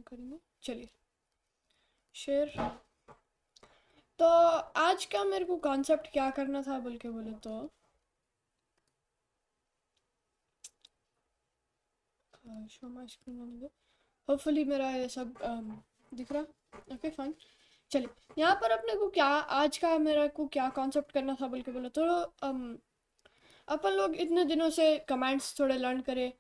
करेंगे। चलिए शेयर। तो आज का मेरे को कॉन्सेप्ट क्या करना था बोल के बोले तो शो माय स्क्रीन ऑन दो। होपफुली मेरा ये सब दिख रहा। Okay fine. चलिए यहाँ पर अपने को क्या आज का मेरा को क्या कॉन्सेप्ट करना था बोल के बोले तो अपन लोग इतने दिनों से कमांड्स थोड़े लर्न करे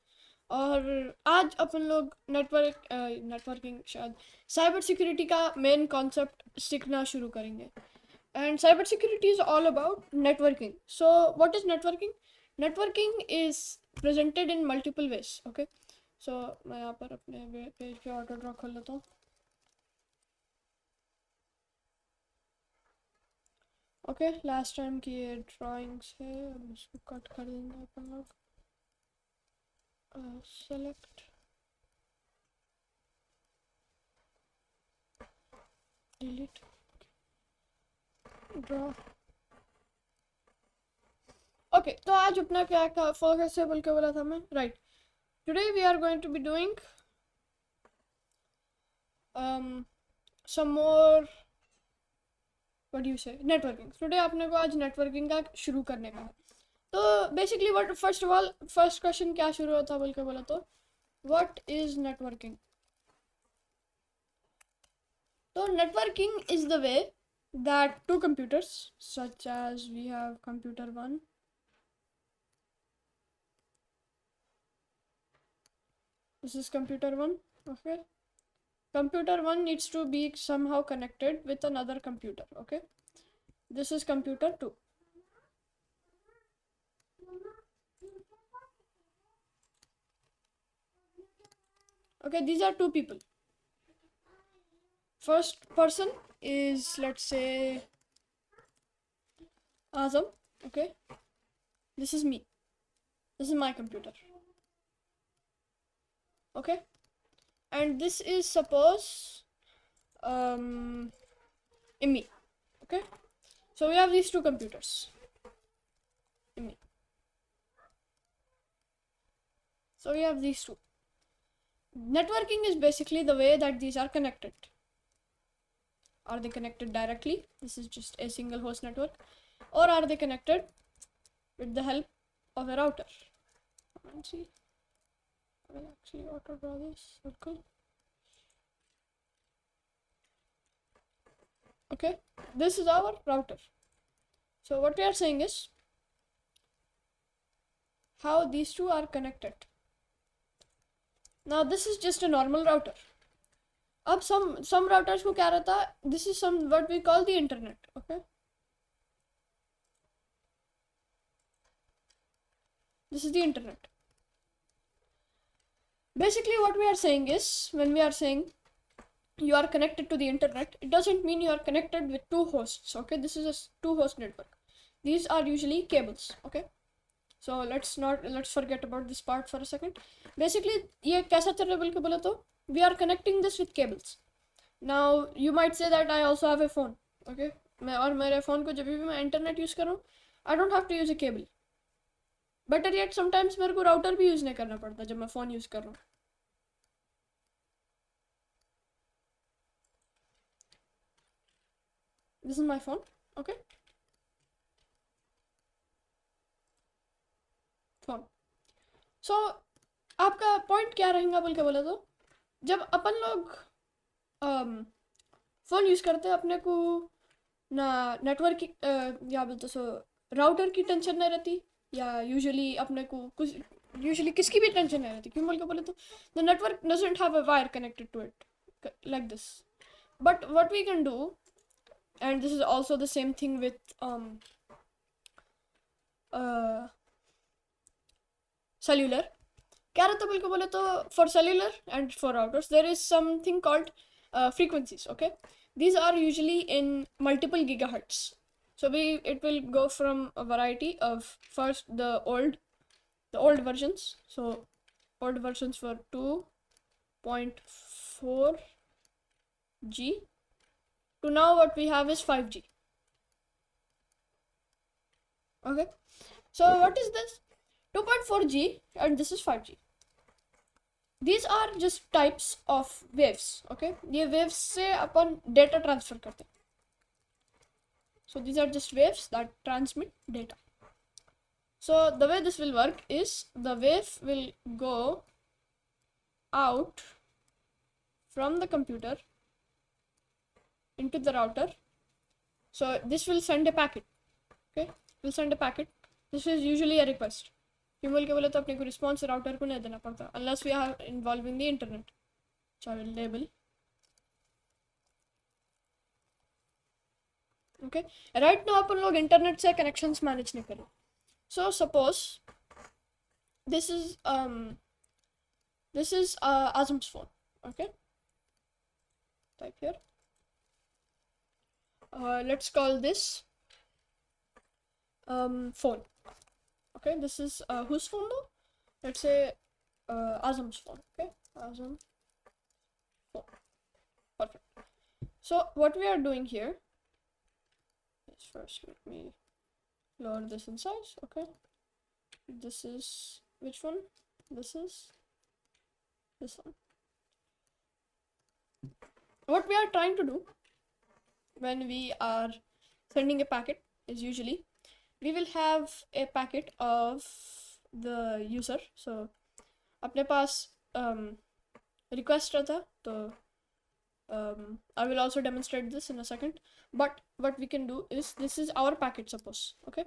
और आज अपन लोग नेटवर्किंग शायद साइबर सिक्योरिटी का मेन कॉन्सेप्ट सीखना शुरू करेंगे। And cybersecurity is all about networking. So what is networking? Networking is presented in multiple ways. Okay, so मैं यहाँ पर अपने पेज पे ऑटो ड्रॉ कर लेता हूँ। ओके लास्ट टाइम की ये ड्राइंग्स है, अब इसको कट कर देंगे अपन लोग। Select delete draw. ओके तो आज अपना क्या फोकस है बोल के बोला था मैं, right. Today we are going to be doing some more what do you say networking. Today अपने को आज नेटवर्किंग का शुरू करने का है। तो basically what first of all first question क्या शुरू होता बोल के बोला तो व्हाट इज नेटवर्किंग। तो networking is the way that two computers such as we have computer 1 this is computer 1, okay. Computer 1 needs to be somehow connected with another computer, okay. This is computer 2. Okay, these are two people. First person is, let's say, Azam, okay. This is me. This is my computer, okay. And this is suppose Imi, okay. So we have these two computers, Imi. So we have these two. Networking is basically the way that these are connected. Are they connected directly? This is just a single host network. Or are they connected with the help of a router? Let's see. I will actually auto draw this circle. Okay, this is our router. So what we are saying is how these two are connected. Now this is just a normal router. अब some routers को क्या रहता है, this is some what we call the internet, okay. This is the internet. Basically what we are saying is when we are saying you are connected to the internet, it doesn't mean you are connected with two hosts, okay. This is a two host network. These are usually cables, okay. So let's forget about this part for a second. Basically ये कैसा चल रहा है बोल के बोला तो we are connecting this with cables. Now you might say that I also have a phone, okay. मैं और मेरे phone को जब भी मैं internet use करूँ I don't have to use a cable. Better yet sometimes मेरे को router भी use नहीं करना पड़ता जब मैं phone use कर रहा हूँ. This is my phone, okay. Phone. So आपका point क्या रहेगा बोल के बोला तो जब अपन लोग फ़ोन यूज़ करते हैं अपने को ना नेटवर्क की या बोलते सो राउटर की टेंशन नहीं रहती या यूजुअली अपने को कुछ यूजुअली किसकी भी टेंशन नहीं रहती क्यों बोल के बोले तो the network doesn't have a wire connected to it like this. But what we can do, and this is also the same thing with cellular. क्या रहता बोल के बोले तो for cellular and for routers there is something called frequencies, okay. These are usually in multiple gigahertz. So it will go from a variety of first the old versions. So old versions were 2.4 G to now what we have is 5G, okay. So what is this 2.4G and this is 5G. these are just types of waves. Okay, ये waves से अपन data transfer करते हैं. So these are just waves that transmit data. So the way this will work is the wave will go out from the computer into the router. So this will send a packet. Okay, will send a packet. This is usually a request. Email के बोले तो अपने को response router को नहीं देना पड़ता unless we are involving the internet. So I will label. Okay, right now अपन लोग इंटरनेट से कनेक्शंस मैनेज नहीं करें. So suppose this is Azam's phone. Okay, type here. Let's call this phone. Okay, this is whose phone though? Let's say Azam's phone. Okay, Azam phone. Perfect. So what we are doing here is, first let me lower this in size. Okay, this is which one? This is this one. What we are trying to do when we are sending a packet is usually we will have a packet of the user. So अपने पास request रहता तो I will also demonstrate this in a second, but what we can do is, this is our packet suppose. Okay,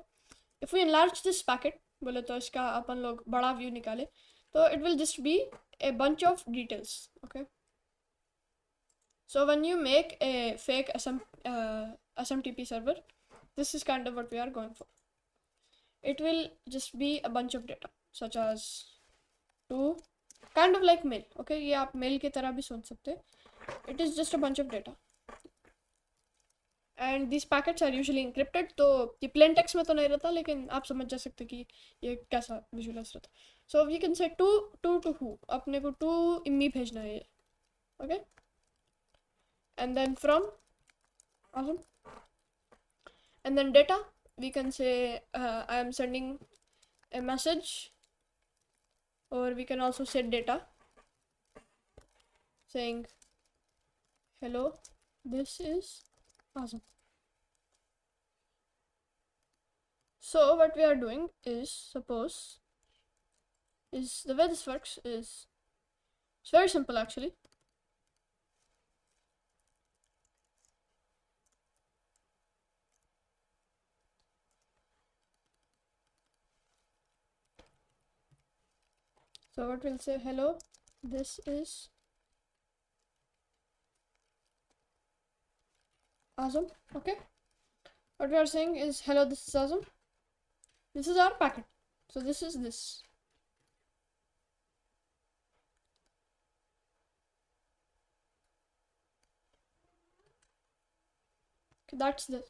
if we enlarge this packet बोले तो इसका अपन लोग बड़ा view निकाले तो it will just be a bunch of details. Okay, so when you make a fake SMTP server, this is kind of what we are going for. It will just be a bunch of data such as to kind of like mail. Okay, ये आप mail की तरह भी सोच सकते हैं. It is just a bunch of data and these packets are usually encrypted. तो ये plain text में तो नहीं रहता लेकिन आप समझ जा सकते कि ये कैसा visualize रहता. So we can say to who, अपने को to इम्मी भेजना है. Okay, and then from Awesome, and then data we can say I am sending a message, or we can also set data saying hello, this is Awesome. So what we are doing is, suppose is the way this works is, it's very simple actually. So what we'll say, hello, this is Awesome. Okay, what we are saying is hello, this is Awesome. This is our packet. So this is this. Okay, that's that.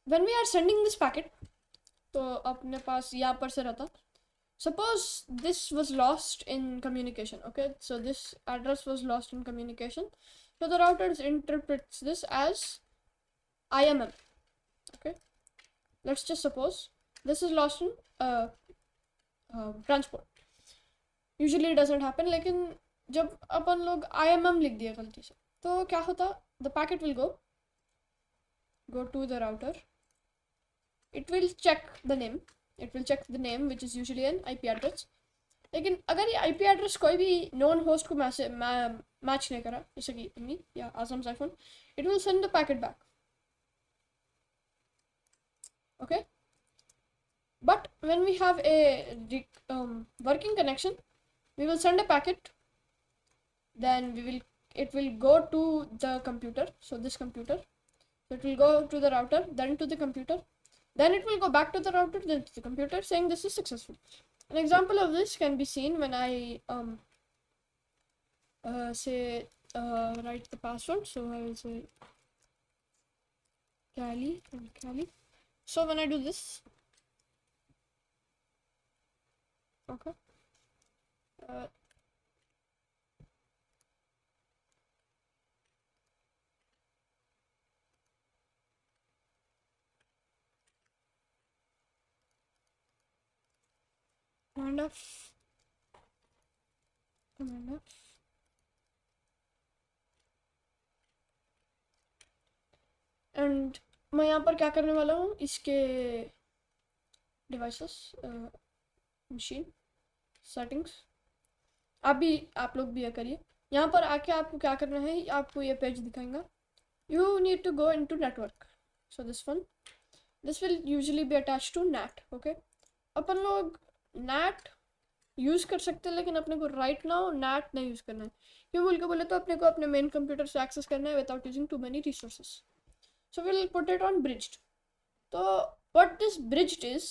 When we are sending this packet, तो अपने पास यहाँ पर से रहता. Suppose this was lost in communication. Okay, so this address was lost in communication. So the router interprets this as IMM. Okay, let's just suppose this is lost in transport. Usually it doesn't happen, लेकिन जब अपन लोग IMM लिख दिया गलती से तो क्या होता? The packet will go to the router. It will check the name. It will check the name, which is usually an IP address. लेकिन अगर ये IP address कोई भी known host को match नहीं करा, जैसे कि me या Azam's iPhone, it will send the packet back. Okay, but when we have a working connection, we will send a packet, then it will go to the computer. So this computer, so it will go to the router, then to the computer, then it will go back to the router, then to the computer, saying this is successful. An example of this can be seen when I say write the password. So I will say Cali and Cali. So when I do this, okay, kind of and मैं यहाँ पर क्या करने वाला हूँ, इसके devices, machine settings, आप लोग भी ये करिए। यहाँ पर आके आपको क्या करना है, आपको ये पेज दिखाएगा। You need to go into network, so this one, this will usually be attach to net. Okay, अपन लोग नेट यूज़ कर सकते हैं, लेकिन अपने को राइट नाउ नेट नहीं यूज़ करना है। क्यों बोल के बोले तो अपने को अपने मेन कंप्यूटर से एक्सेस करना है without using too many resources, so we'll put it on bridged. तो what this bridged is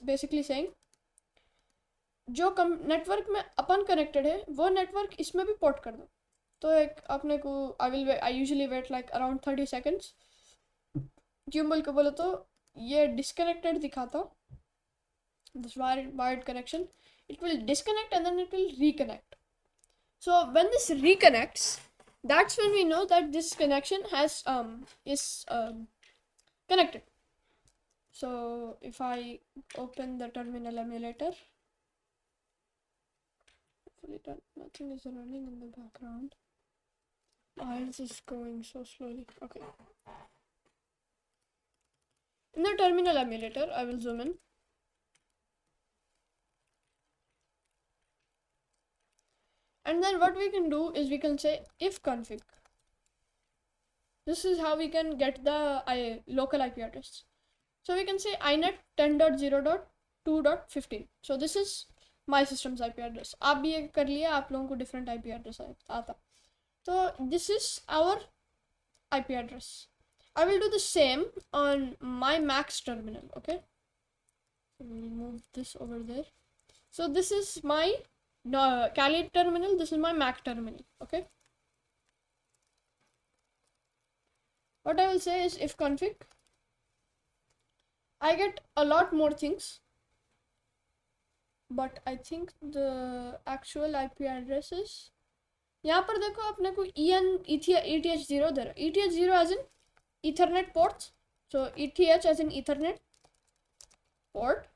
basically saying, जो नेटवर्क में अपन कनेक्टेड है वो नेटवर्क इसमें भी पोर्ट कर दो। तो एक अपने को I usually wait like around 30 seconds. क्यों बोल के बोले तो ये डिस्कनेक्टेड दिखाता, this wired connection, it will disconnect and then it will reconnect. So when this reconnects, that's when we know that this connection is connected. So if I open the terminal emulator, nothing is running in the background. Why is this going so slowly? Okay. In the terminal emulator, I will zoom in. And then what we can do is we can say if config. This is how we can get the local IP address. So we can say inet 10.0.2.15. So this is my system's IP address. आप भी ये कर लिए, आप लोगों को different IP address आता। तो this is our IP address. I will do the same on my Mac's terminal. Okay, so we'll move this over there. So this is my Kali terminal, this is my Mac terminal. Okay, what I will say is if config, I get a lot more things, but I think the actual IP address is, यहाँ पर देखो अपने को ETH0 दे रहा है, ETH0 as in Ethernet ports, so ETH as in Ethernet port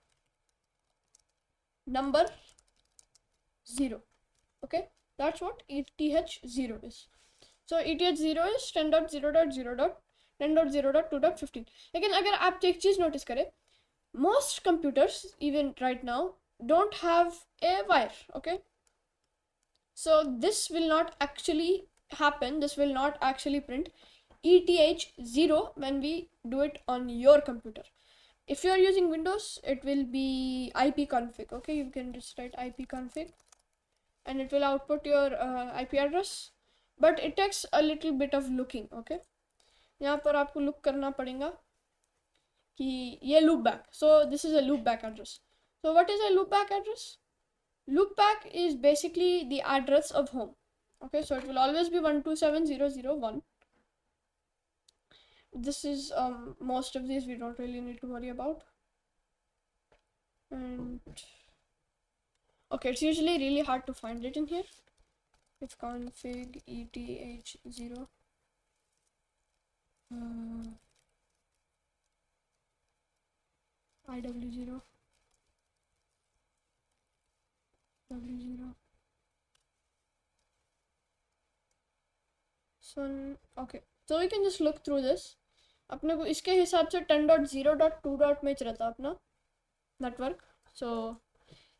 number 0. Okay, that's what ETH0 is. So ETH0 is 10.0.0.10.0.2.15. लेकिन अगर आप एक चीज़ नोटिस करें, most computers even right now don't have a wire. Okay, so this will not actually happen, this will not actually print ETH0 when we do it on your computer. If you are using Windows, it will be ipconfig. Okay, you can just write ipconfig and it will output your IP address, but it takes a little bit of looking. Okay, यहाँ पर आपको look करना पड़ेगा कि ये loopback. So this is a loopback address. So what is a loopback address? Loopback is basically the address of home. Okay, so it will always be 127.0.0.1. This is most of these we don't really need to worry about. And okay, it's usually really hard to find it in here. If config ETH0 IW0 W0 so okay, so we can just look through this. अपने को इसके हिसाब से 10.0.2. में रहता अपना network. So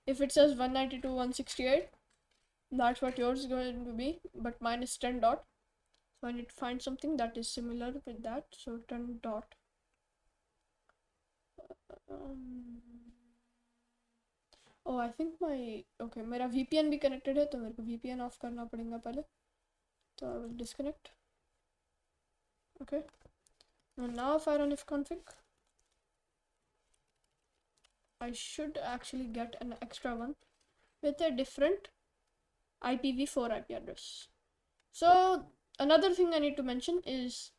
if it says 192.168, that's what yours is going to be, but mine is 10 dot, so I need to find something that is similar with that. So 10 dot oh, I think my okay, मेरा VPN भी connected है, तो मेरे को VPN off करना पड़ेगा पहले, तो I will disconnect. Okay, and now if I run ifconfig, I should actually get an extra one with a different IPv4 IP address. So another thing I need to mention is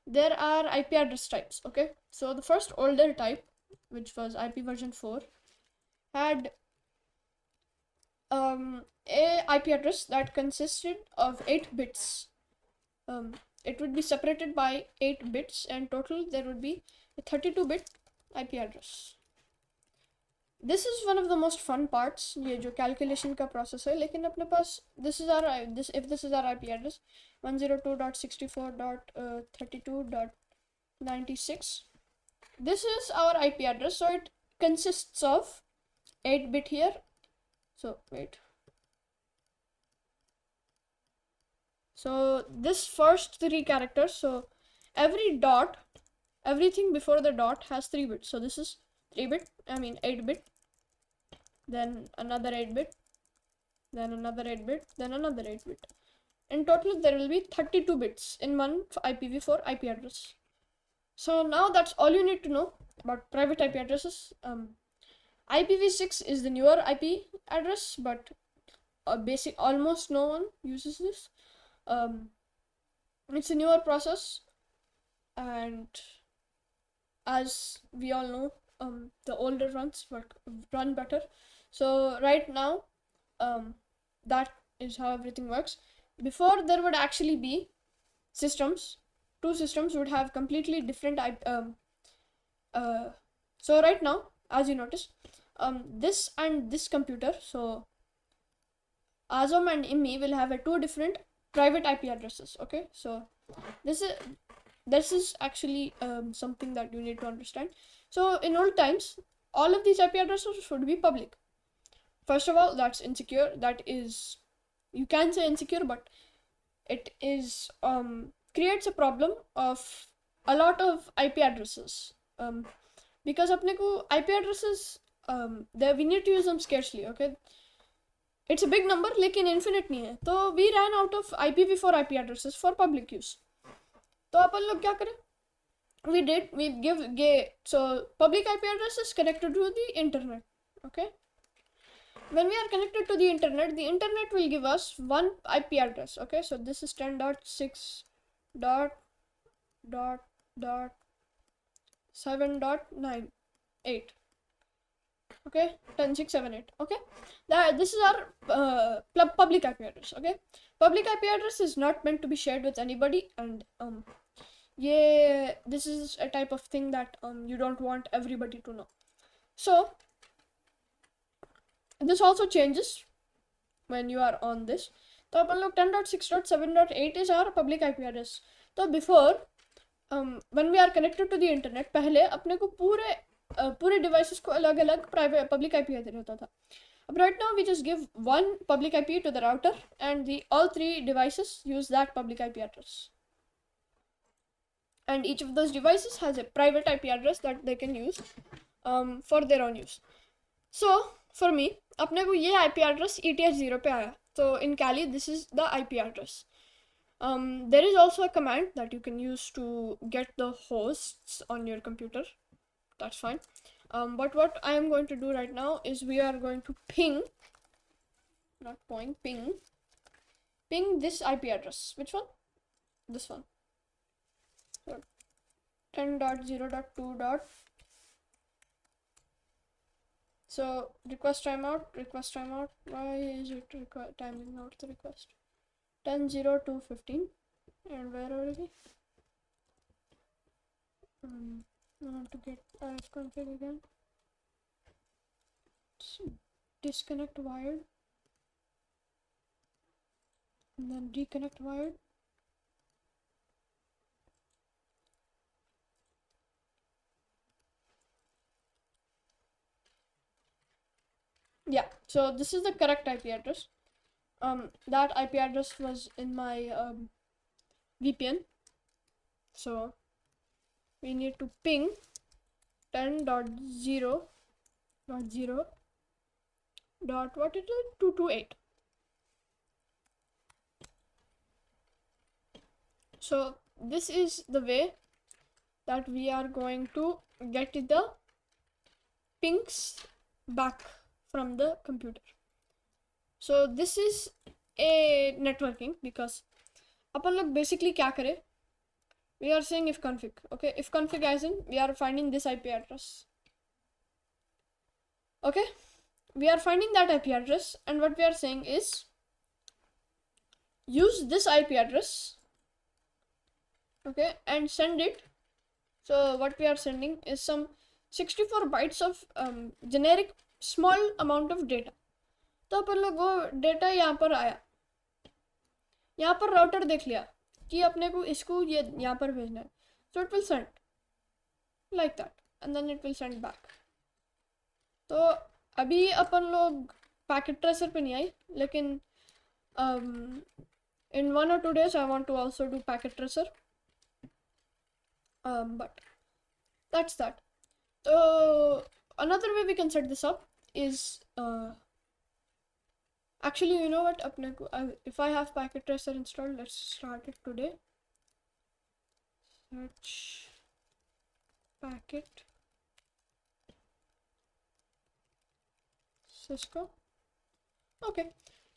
there are IP address types. Okay, so the first older type, which was IP version 4, had a IP address that consisted of 8 bits. It would be separated by 8 bits, and total there would be a 32-bit IP address. this is one of the most fun parts, ये जो calculation का process है, लेकिन अपने पास this is our IP address 102.64.32.96. This is our IP address, so it consists of 8-bit here. So wait. So this first 3 characters, so every dot, everything before the dot has 3 bits. So this is 8-bit, then another 8-bit, then another 8-bit, then another 8-bit. In total, there will be 32 bits in one IPv4 IP address. So now that's all you need to know about private IP addresses. IPv6 is the newer IP address, but almost no one uses this. It's a newer process, and as we all know, the older ones run better. So right now, that is how everything works. Before, there would actually be systems. 2 systems would have completely different so right now, as you notice, this and this computer, so Azam and IMI will have 2 different private IP addresses. Okay, so this is actually something that you need to understand. So in old times, all of these IP addresses should be public. First of all, that's insecure. That is, you can say insecure, but it is creates a problem of a lot of IP addresses, because apne ko IP addresses, we need to use them scarcely. Okay, it's a big number, लेकिन infinite नहीं है. तो we ran out of IPv4 IP addresses for public use. तो अपन लोग क्या करें? We gave so public IP addresses connected to the internet. Okay. When we are connected to the internet will give us one IP address. Okay, so this is 10.6.7.98. Okay, 10.6.7.8. Okay, this is our public IP address. Okay, public IP address is not meant to be shared with anybody, and this is a type of thing that you don't want everybody to know. So this also changes when you are on this. तो अपन लोग 10.6.7.8 is our public IP address. तो before when we are connected to the internet, पहले अपने को पूरे devices को अलग-अलग private public IP address होता था. But right now we just give one public IP to the router, and all 3 devices use that public IP address. And each of those devices has a private IP address that they can use for their own use. So for me, अपने को ये IP address ETH0 पे आया. So in Kali, this is the IP address. There is also a command that you can use to get the hosts on your computer. That's fine. But what I am going to do right now is we are going to ping this IP address. Which one? This one. So 10.0.2. So request timeout. Why is it timing out the request? 10.0.2.15. And where are we? I have to get config again. Disconnect wired. And then reconnect wired. Yeah, so this is the correct IP address. That IP address was in my VPN. So we need to ping 10.0.0.228. So this is the way that we are going to get the pings back from the computer. So this is a networking, because अपन लोग basically क्या करें? We are saying if config. Okay, if config as in we are finding this IP address. Okay, we are finding that IP address, and what we are saying is use this IP address. Okay, and send it. So what we are sending is some 64 bytes of generic small amount of data. तो अपन लोग वो data यहाँ पर आया, यहाँ पर router देख लिया कि अपने को इसको ये यहाँ पर भेजना है, so it will send like that and then it will send back. तो अभी अपन लोग पैकेट ट्रेसर पे नहीं आई, लेकिन in 1 or 2 days I want to also do packet tracer, but that's that. So another way we can set this up is actually, you know what, if I have packet tracer installed, let's start it today. Search packet Cisco. Okay,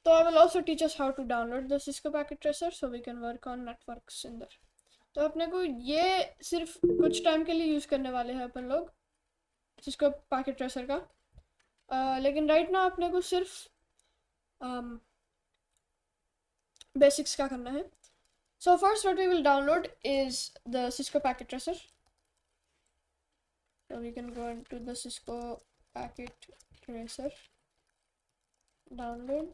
so I will also teach us how to download the Cisco packet tracer so we can work on networks in there. तो अपने को ये सिर्फ कुछ time के लिए use करने वाले हैं अपन लोग Cisco पैकेट ट्रेसर का, लेकिन राइट ना अपने को सिर्फ बेसिक्स का करना है. So first what we will download is the Cisco packet tracer. So we can go into the Cisco packet tracer, download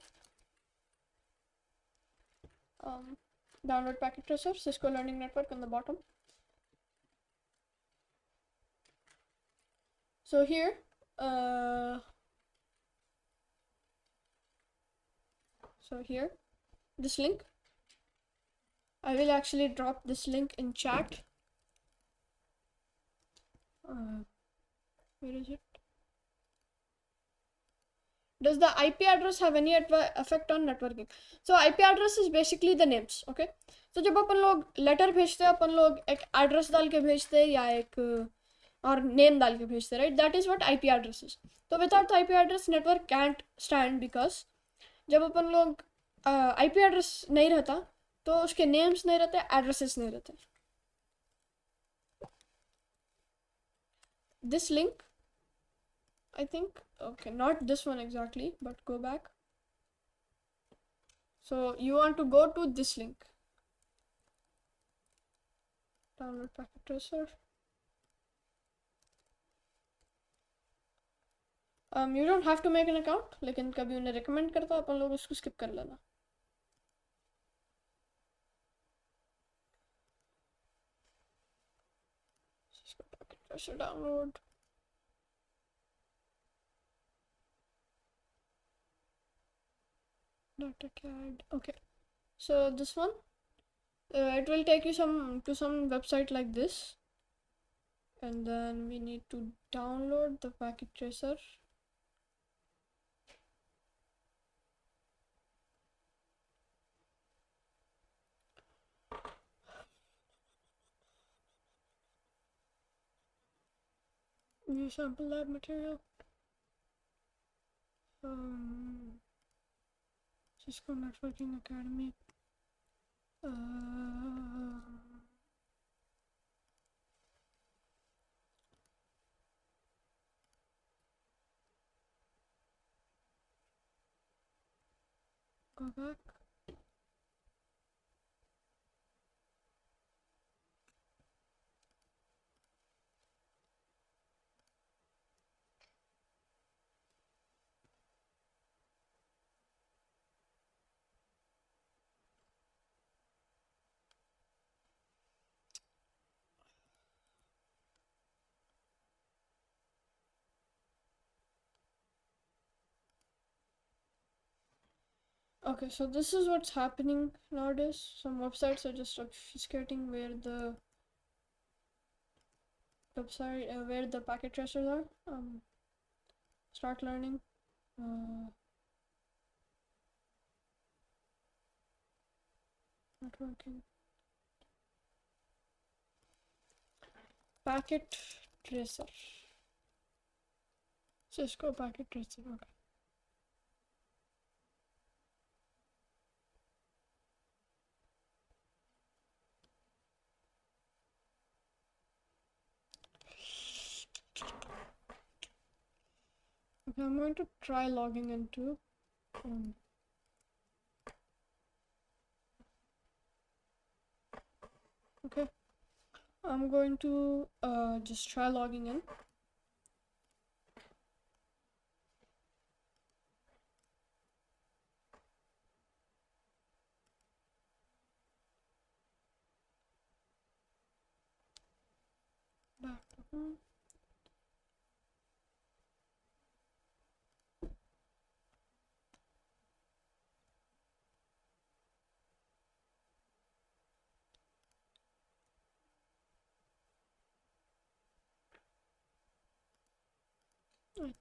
packet tracer, Cisco learning network on the bottom. So here this link, I will actually drop this link in chat. Where is it? Does the IP address have any effect on networking? So IP address is basically the names, okay? So जब अपन लोग letter भेजते हैं, अपन लोग एक address डाल के भेजते हैं या एक और नेम डाल के भेजते हैं, right? That is what IP address is. तो विदाउट IP address network can't stand, because जब अपन लोग IP address नहीं रहता तो उसके नेम्स नहीं रहते, एड्रेसेस नहीं रहते. This link, I think, okay, not this one exactly, but go back. So you want to go to this link, download packet tracer. You don't have to make an account, लेकिन कभी उन्हें recommend करता अपन लोग उसको skip कर लेना. Cisco packet tracer download. Data CAD. Okay, so this one, it will take you to some website like this, and then we need to download the packet tracer. New sample lab material. Cisco Networking Academy. Go back. Okay, so this is what's happening nowadays. Some websites are just obfuscating where the where the packet tracers are. Start learning. Networking. Packet tracer. Cisco packet tracer. Okay. Okay, I'm going to try logging into. Okay, I'm going to just try logging in. I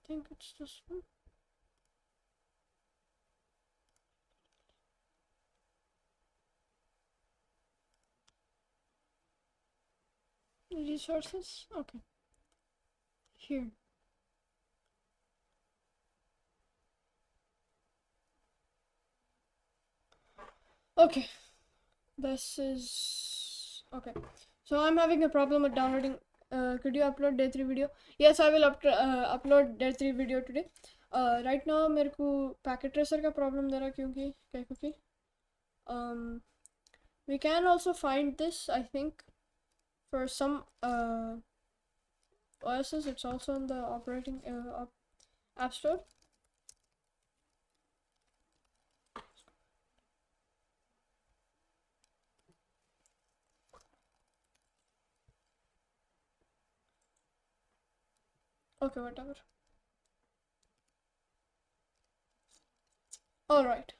think it's this one. Resources. Okay. Here. Okay. This is okay. So I'm having a problem with downloading. Could you upload day 3 video? Yes, I will upload day 3 video today. Right now मेरे को packet tracer का problem दे रहा क्योंकि we can also find this, I think, for some OSs. It's also in the operating app store. Okay, whatever. All right.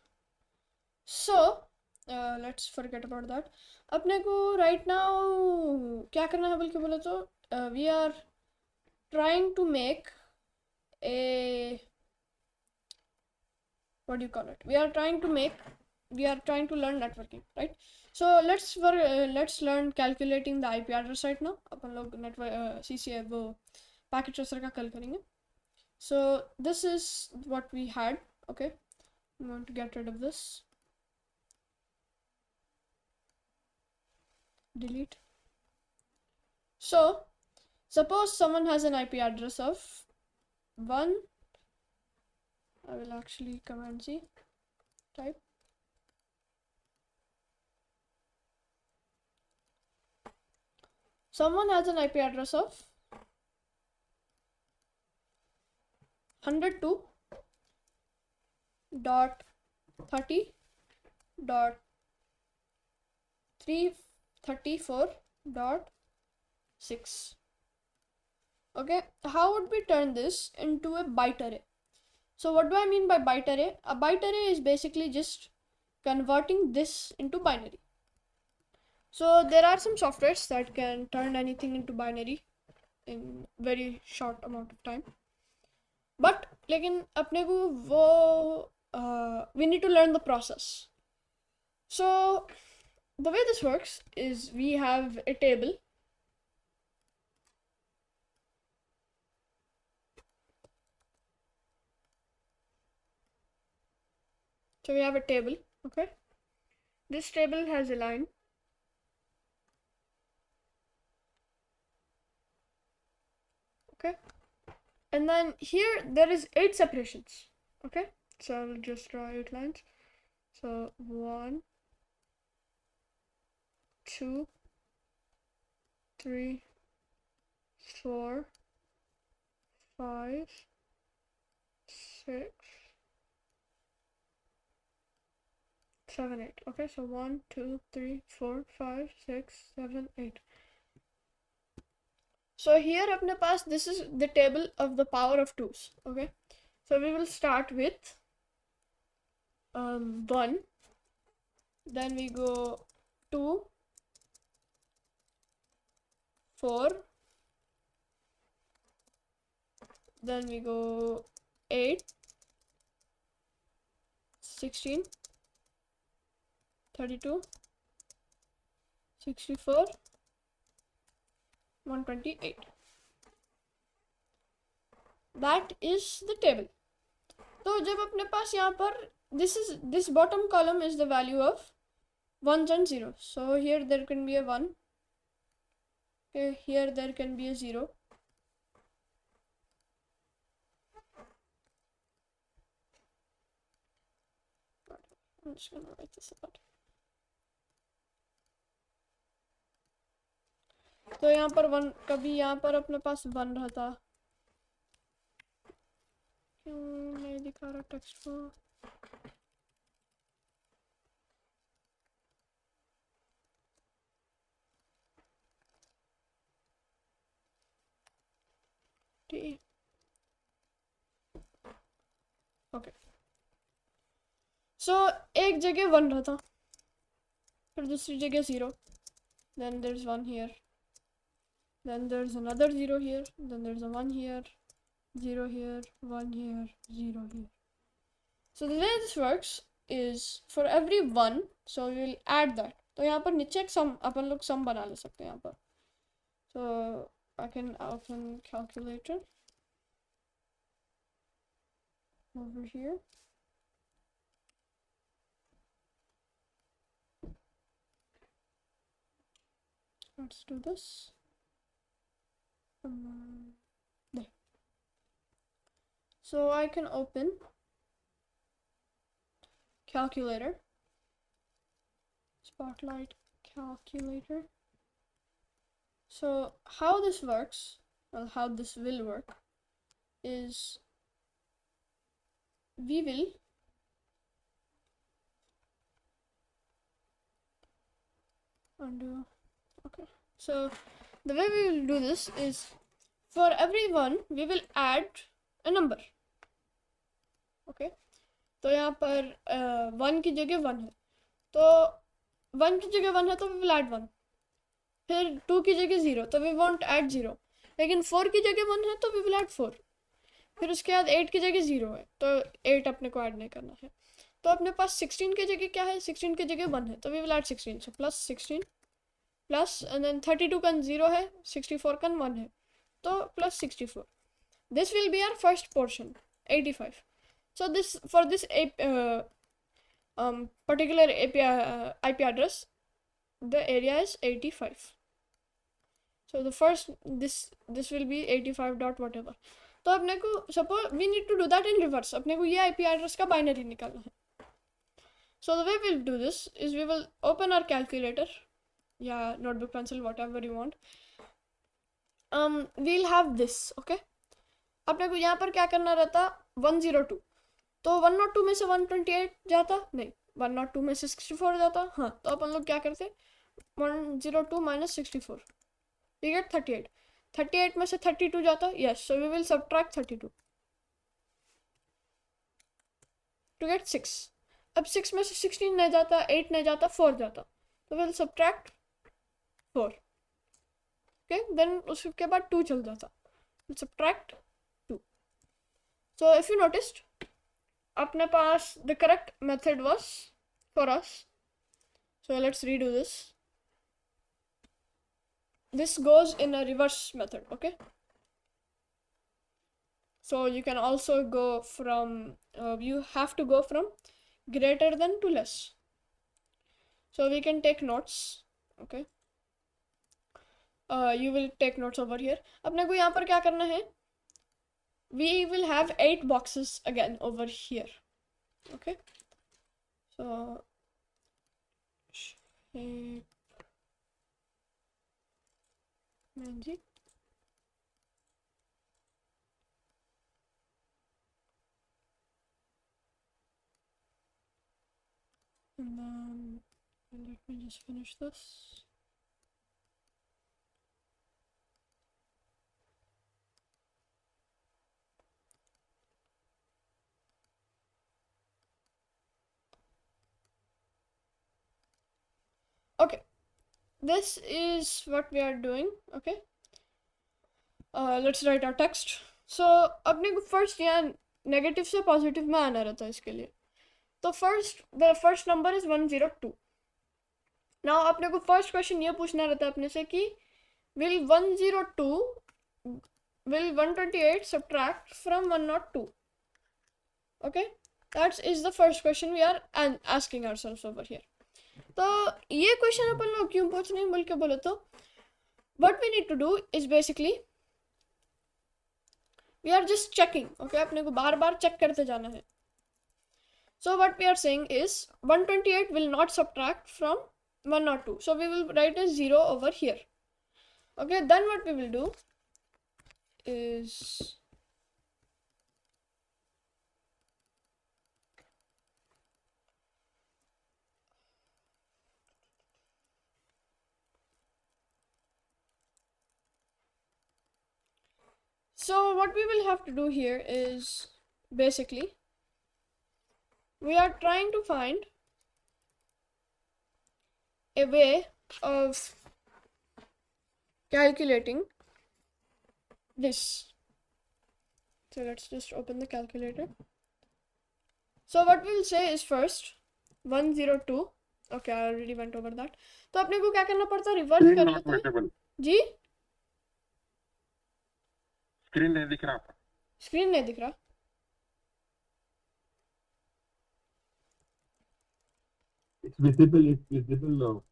So let's forget about that. अपने को right now क्या करना है बोल के बोले तो we are trying to make a, what do you call it? We are trying to learn networking, right? So let's learn calculating the IP address right now. अपन लोग network CCA वो packet tracer का कल करेंगे. So this is what we had. Okay, I'm going to get rid of this. Delete. So suppose someone has an IP address of 1. I will actually command C type. Someone has an IP address of 102.30.334.6. Okay, how would we turn this into a byte array? So what do I mean by byte array? A byte array is basically just converting this into binary. So there are some softwares that can turn anything into binary in very short amount of time. But लेकिन अपने को वो we need to learn the process. So the way this works is we have a table. So we have a table, okay? This table has a line. Okay? And then here there is 8 separations. Okay? So I will just draw 8 lines. So 1, 2, 3, 4, 5, 6, 7, 8. Okay, so 1, 2, 3, 4, 5, 6, 7, 8. So here अपने पास, this is the table of the power of 2's. Okay, so we will start with 1, then we go 2, 4, then we go 8, 16, 32, 64, 128. That is the table. तो जब अपने पास यहाँ पर this bottom column is the value of 1s and 0s. So here there can be a 1. Okay, here there can be a 0. I'm just gonna write this out. तो यहाँ पर 1, कभी यहाँ पर अपने पास 1 रहता. क्यों नहीं दिखा रहा टेक्स्ट को? ओके सो एक जगह 1 रहता, फिर दूसरी जगह 0, then there's 1 here, then there's another 0 here, then there's a 1 here, 0 here, 1 here, 0 here. So the way this works is for every 1, so we will add that. तो यहाँ पर नीचे एक सम अपन लोग सम बना ले सकते हैं यहाँ पर. So I can open calculator over here. Let's do this. There. So I can open calculator, spotlight calculator. So how this works, well, how this will work is we will undo. Okay, so the way we will do this is for every 1 we will add a number. Okay, तो यहाँ पर 1 की जगह 1 है, तो 1 की जगह 1 है तो we will add 1, फिर 2 की जगह 0 तो we won't add 0, लेकिन 4 की जगह 1 है तो we will add 4, फिर उसके बाद 8 की जगह 0 है तो 8 अपने को ऐड नहीं करना है. तो अपने पास 16 की जगह क्या है, 16 की जगह 1 है तो we will add 16, so plus 16 plus and then 32 का 0 है, 64 का 1 है तो plus 64. This will be our first portion, 85. So this for this particular IP address, the area is 85. So the first this will be 85 dot whatever. तो अपने को suppose we need to do that in reverse. अपने को ये IP address का binary निकालना है. So the way we'll do this is we will open our calculator, yeah, notebook, pencil, whatever you want. We'll have this. Okay, अपने को यहाँ पर क्या करना रहता, 102, तो 102 में से 128 जाता नहीं, 102 में से 64 जाता. हाँ, तो अपन लोग क्या करते, 102 minus 64 we get 38. 38 में से 32 जाता, yes, so we will subtract 32 to get 6. अब 6 में से 16 नहीं जाता, 8 नहीं जाता, 4 जाता, तो we'll subtract 4. okay, then उसके बाद 2 चल जाता, we'll subtract 2. So if you noticed, अपने पास the correct method was for us. So let's redo this. This goes in a reverse method. Okay, so you can also go from you have to go from greater than to less. So we can take notes. Okay, you will take notes over here. अपने को यहाँ पर क्या करना है, we will have 8 boxes again over here. Okay, so shape magic, and then let me just finish this. Okay, this is what we are doing. Okay, let's write our text. So अपने को first यहाँ negative से positive में आना रहता है इसके लिए, तो the first number is 102. now अपने को first question ये पूछना रहता है अपने से कि will 128 subtract from 102. okay, that is the first question we are asking ourselves over here. तो ये क्वेश्चन अपन लोग क्यों पूछ रहे हैं बोल के बोलो तो what we need to do is basically we are just checking. okay, अपने को बार बार चेक करते जाना है. so what we are saying is 128 will not subtract from 102, so we will write a 0 over here. okay, then what we will do is So what we will have to do here is basically we are trying to find a way of calculating this. So let's just open the calculator. So what we will say is first 102. Okay, I already went over that. तो अपने को क्या करना पड़ता है, reverse कर लेते हैं जी. स्क्रीन नहीं दिख रहा आपका? स्क्रीन नहीं दिख रहा. It's visible. It's visible now.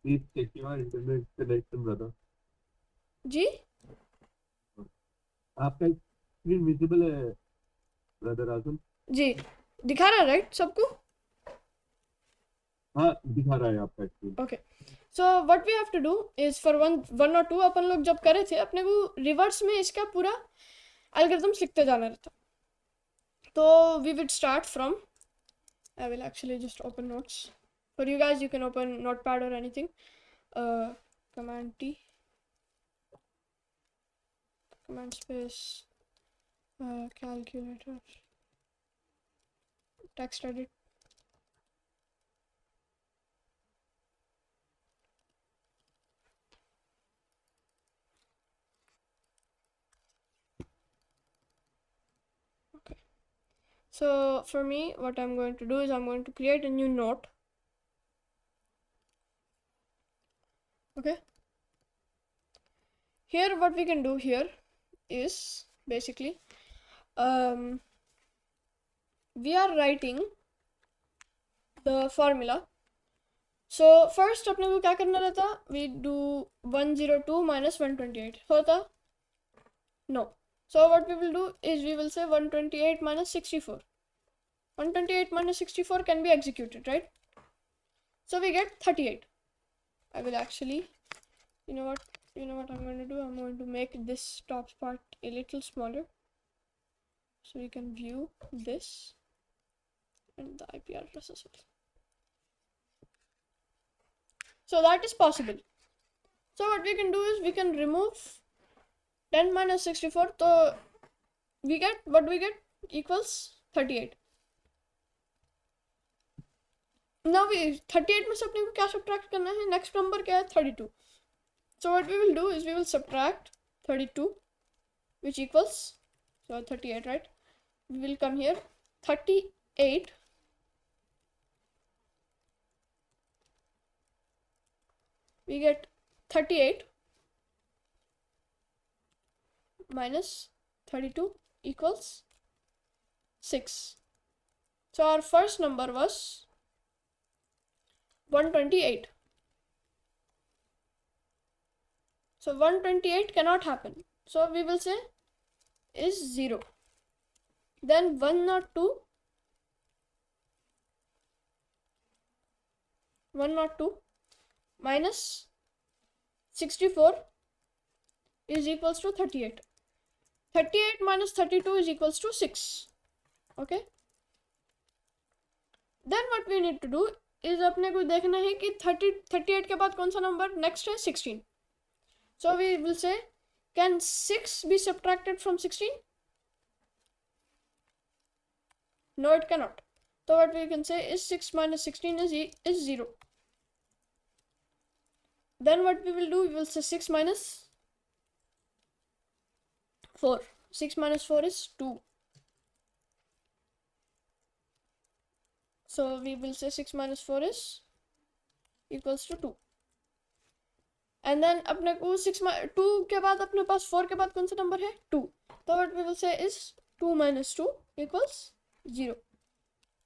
Please check your internet connection, brother. जी आपका स्क्रीन विजिबल है ब्रदर आजम? जी दिखा रहा है राइट सबको? हाँ दिखा रहा है आपका screen. Okay. So what we have to do is for 1 और 2 अपन लोग जब करे थे अपने को रिवर्स में इसका पूरा एल्गोरिथम्स लिखते जाना रहता. तो we will start from, I will actually just open notes for you guys. You can open notepad और anything. command T, command space, calculator, text edit. Okay, so for me what I'm going to do is I'm going to create a new note. Okay, here what we can do here is basically we are writing the formula. So first अपने को क्या करना रहता, we do 102 minus 128 होता no. So what we will do is we will say 128 minus 64. 128 minus 64 can be executed, right? So we get 38. I will actually, you know what I'm going to do, I'm going to make this top part a little smaller so we can view this and the IP address as well. So that is possible. So what we can do is we can remove 10 minus 64, so we get what we get equals 38. Now we 38 में से अपने को क्या subtract करना है, next number क्या है 32. So what we will do is we will subtract 32 which equals, so 38, right? We will come here 38 we get 38 minus 32 equals 6. So our first number was 128. So 128 cannot happen. So we will say is 0. Then 102 minus 64 is equals to 38. 38 minus 32 is equals to 6. Okay. Then what we need to do is अपने को देखना है कि 38 के बाद कौन सा number next है 16. So we will say can 6 be subtracted from 16? No, it cannot. So what we can say is 6 minus 16 is 0. Then what we will do, we will say 6 minus 4. 6 minus 4 is 2. So we will say 6 minus 4 is equals to 2. And then अपने को 2 के बाद अपने पास 4 के बाद कौन सा number है 2. तो what we will say is 2 minus 2 equals 0.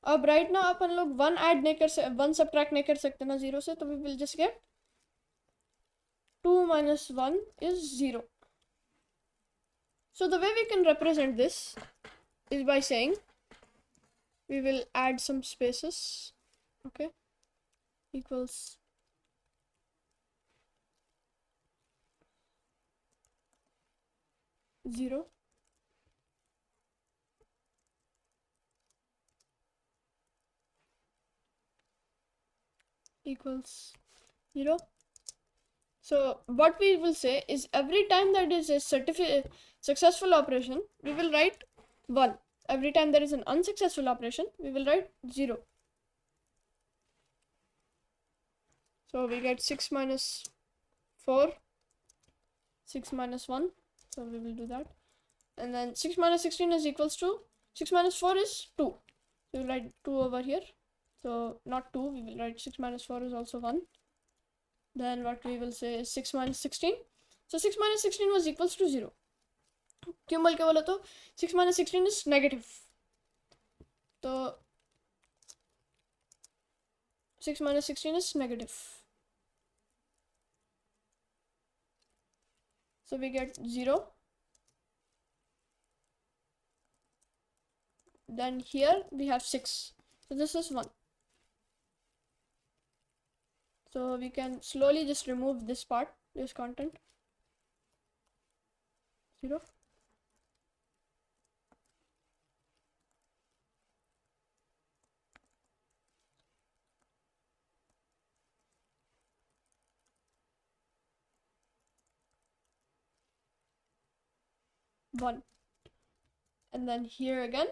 अब right now अपन लोग 1 ऐड नहीं कर सकते, 1 सब्ट्रैक्ट नहीं कर सकते ना 0 से, तो we will just get 2 minus 1 is 0. So the way we can represent this is by saying we will add some spaces. Okay, equals zero equals 0. So what we will say is every time that is a successful operation, we will write 1. Every time there is an unsuccessful operation, we will write 0. So we get 6 minus 4, 6 minus 1. So we will do that. And then 6 minus 16 is equals to 6 minus 4 is 2. So we'll write 2 over here. So not 2, we will write 6 minus 4 is also 1. Then what we will say is 6 minus 16. So 6 minus 16 was equals to 0. क्यों बोल के बोला तो 6 minus 16 is negative. तो 6 minus 16 is negative. So we get 0. Then here we have 6. So this is 1. So we can slowly just remove this part, this content. 0. One. And then here again,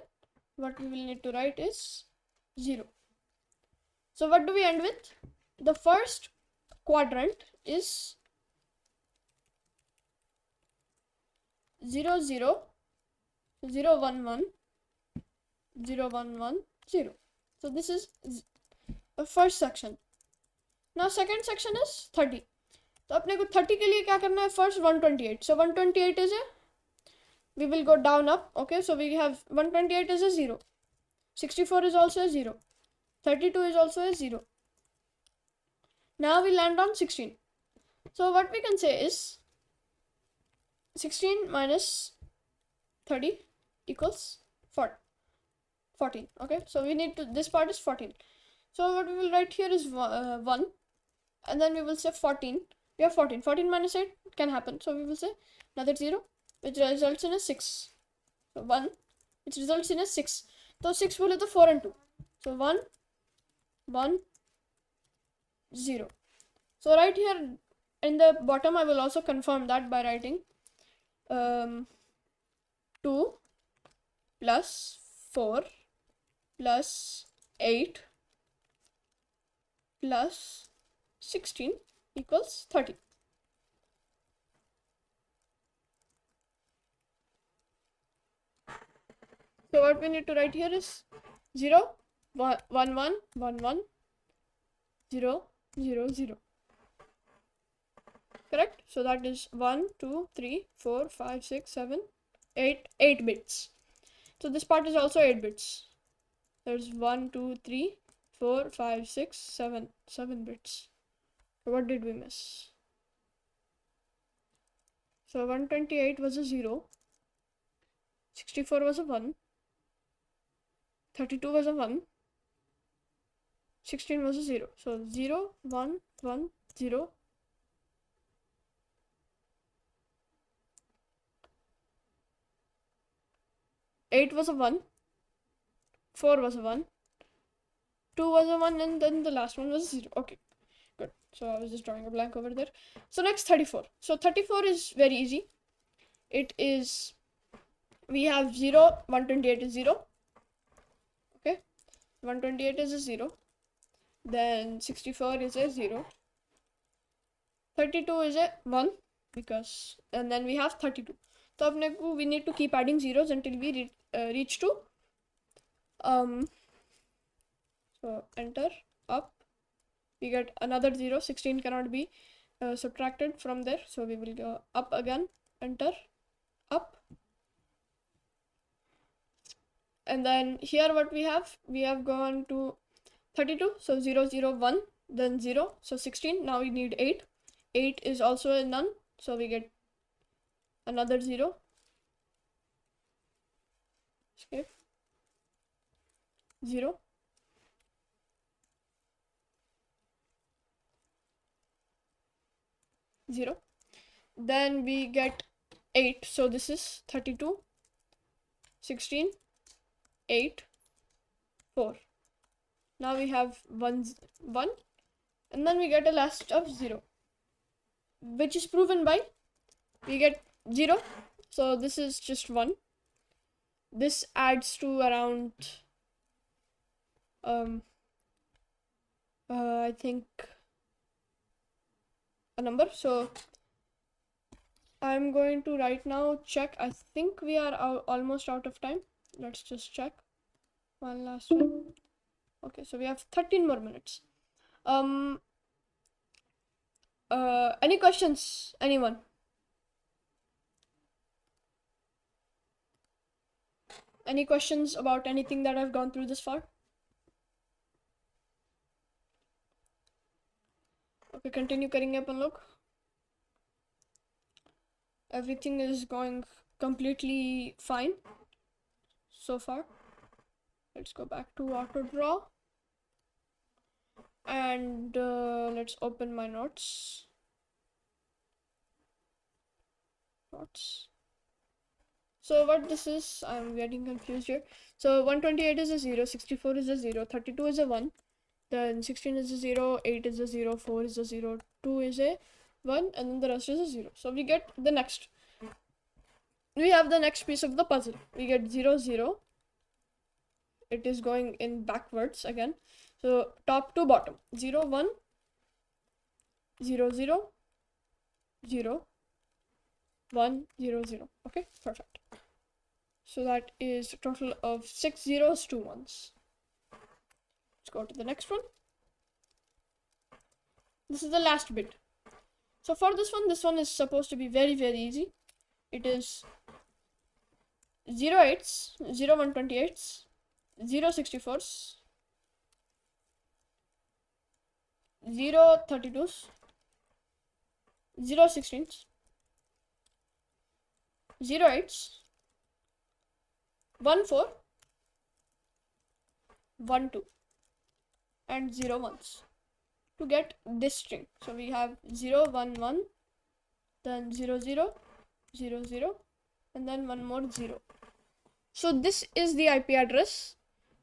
what we will need to write is 0. So what do we end with? The first quadrant is 0, 0, 0, 1, 1, 0, 1, 1, 0. So this is the first section. Now second section is 30. तो अपने को 30 के लिए क्या करना है? First 128. So 128 is a, we will go down up. Okay, so we have 128 is a 0. 64 is also a 0. 32 is also a 0. Now we land on 16. So what we can say is 16 minus 30 equals 14. Okay, so we need to, this part is 14. So what we will write here is 1, and then we will say 14. We have 14. 14 minus 8 can happen. So we will say another 0, which results in a 6. So 1, which results in a 6. So 6 will be the 4 and 2. So 1, 1, 0. So right here in the bottom, I will also confirm that by writing 2 plus 4 plus 8 plus 16 equals 30. So what we need to write here is 0, 1, 1, 1, 1, 1, 0, 0, 0. Correct? So that is 1, 2, 3, 4, 5, 6, 7, 8 bits. So this part is also 8 bits. There's 1, 2, 3, 4, 5, 6, 7 bits. So what did we miss? So 128 was a 0, 64 was a 1, 32 was a 1, 16 was a 0. So 0, 1, 1, 0. Eight was a 1, 4 was a 1, 2 was a 1, and then the last one was a 0. Okay, good. So I was just drawing a blank over there. So next 34. So 34 is very easy. It is, we have 0, 128 is 0. Okay, 128 is a 0. Then 64 is a 0. 32 is a 1 because, and then we have 32. So we need to keep adding zeros until we reach to so enter up, we get another 0. 16 cannot be subtracted from there, so we will go up again, enter, up, and then here what we have gone to 32. So 0, 0, 1, then 0. So 16. Now we need 8. 8 is also a none, so we get another 0. Escape. 0. Then we get 8. So this is 32, 16, 8, 4. Now we have 1, 1, and then we get a last of 0. which is proven by, we get 0, so this is just 1. This adds to around I think a number, so I'm going to right now check. I think we are almost out of time. Let's just check one last one. Okay, so we have 13 more minutes. Any questions, anyone? Any questions about anything that I've gone through this far? Okay, continue करेंगे अपन लोग. Everything is going completely fine so far. Let's go back to auto draw and let's open my notes. So what this is, I'm getting confused here. So 128 is a 0, 64 is a 0, 32 is a 1, then 16 is a 0, 8 is a 0, 4 is a 0, 2 is a 1, and then the rest is a 0. So we get the next. We have the next piece of the puzzle. We get 0, 0. It is going in backwards again. So top to bottom. 0, 1, 0, 0, 0, 1, 0, 0. Okay, perfect. So that is a total of 6 zeros, 2 ones. Let's go to the next one. This is the last bit. So for this one is supposed to be very, very easy. It is 0 8s, 0 128s, 0 64s, 0 32s, 0 16s, 0 8s, 1 4, 1 2, and 0 ones to get this string. So we have 0 1 1, then 0 0, 0 0, and then one more 0. So this is the IP address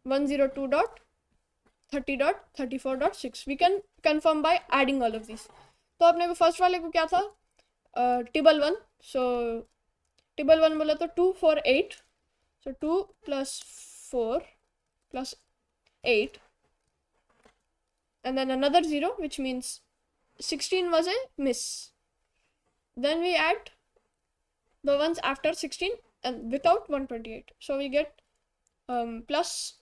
102.30.34.6. We can confirm by adding all of these. तो अपने को first वाले को क्या था, table 1. सो table 1 बोला तो 2 4 8. So 2 plus 4 plus 8, and then another 0, which means 16 was a miss. Then we add the ones after 16 and without 128. So we get plus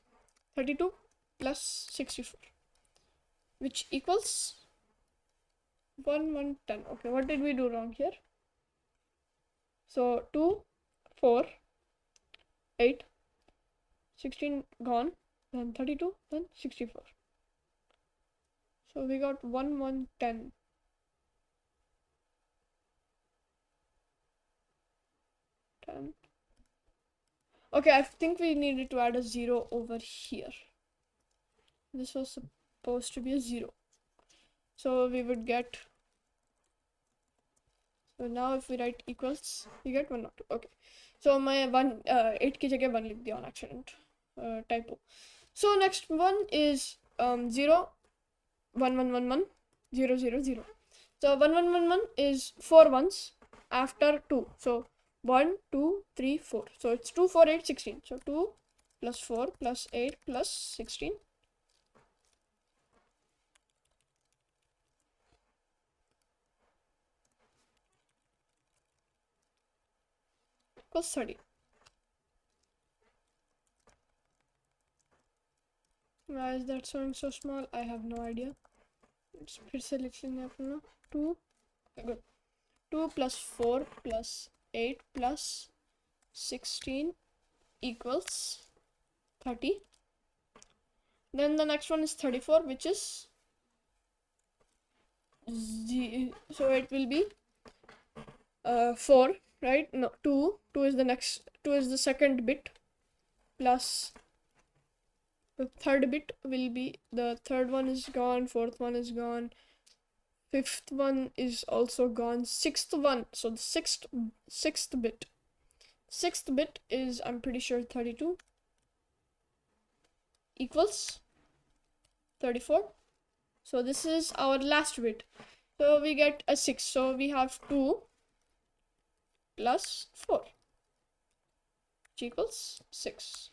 32 plus 64, which equals 110. Okay, what did we do wrong here? So 2, 4, 8, 16 gone, then 32, then 64. So we got 1110. 10. Okay, I think we needed to add a 0 over here. This was supposed to be a 0. So we would get, so now if we write equals, we get 1 not 2. Okay. So my 8 की जगह 1 लिख दिया on accident. Typo. So next one is 0 1 1 1 1 0 0 0. So 1 1 1 1 is 4 ones after 2. So 1 2 3 4. So it's 2 4 8 16. So 2 plus 4 plus 8 plus 16 equals 30. Why is that showing so small? I have no idea. Let's फिर से लिख लेंगे अपना 2. Okay, good. 2 plus 4 plus 8 plus 16 equals 30. Then the next one is 34, which is so it will be 4, right? No, 2. 2 is the next. 2 is the second bit, plus the third bit will be, the third one is gone, fourth one is gone, fifth one is also gone, sixth one. So the sixth bit. Sixth bit is, I'm pretty sure, 32 equals 34. So this is our last bit. So we get a 6. So we have 2 plus 4, which equals 6.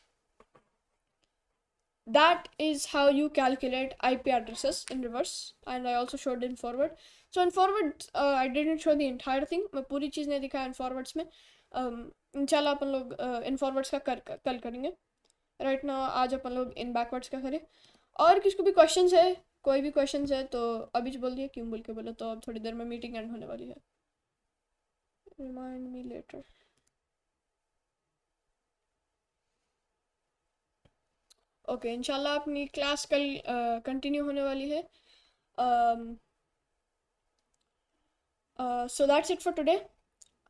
That is how you calculate IP addresses in reverse, and I also showed in forward. So in forward I didn't show the entire thing, मैं पूरी चीज़ नहीं दिखाया in forwards में. इंशाल्लाह अपन लोग in forwards का कल करेंगे. राइट नाउ आज अपन लोग इन बैकवर्ड्स का करें. और किसको भी क्वेश्चंस है, कोई भी क्वेश्चंस है तो अभी बोल दिए, क्यों बोल के बोलो, तो अब थोड़ी देर में मीटिंग एंड होने वाली है. Remind me later. ओके, इंशाल्लाह अपनी क्लास कल कंटिन्यू होने वाली है. So that's it for today.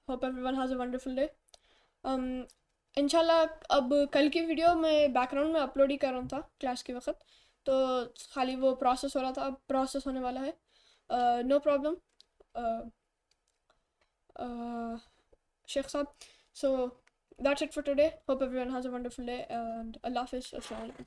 Hope everyone has a wonderful day. इंशाल्लाह अब कल की वीडियो मैं बैकग्राउंड में अपलोड ही कर रहा था क्लास के वक्त, तो खाली वो प्रोसेस हो रहा था, अब प्रोसेस होने वाला है. नो प्रॉब्लम शेख साहब. So that's it for today. Hope everyone has a wonderful day, and Allah Hafiz. Assalamu alaikum.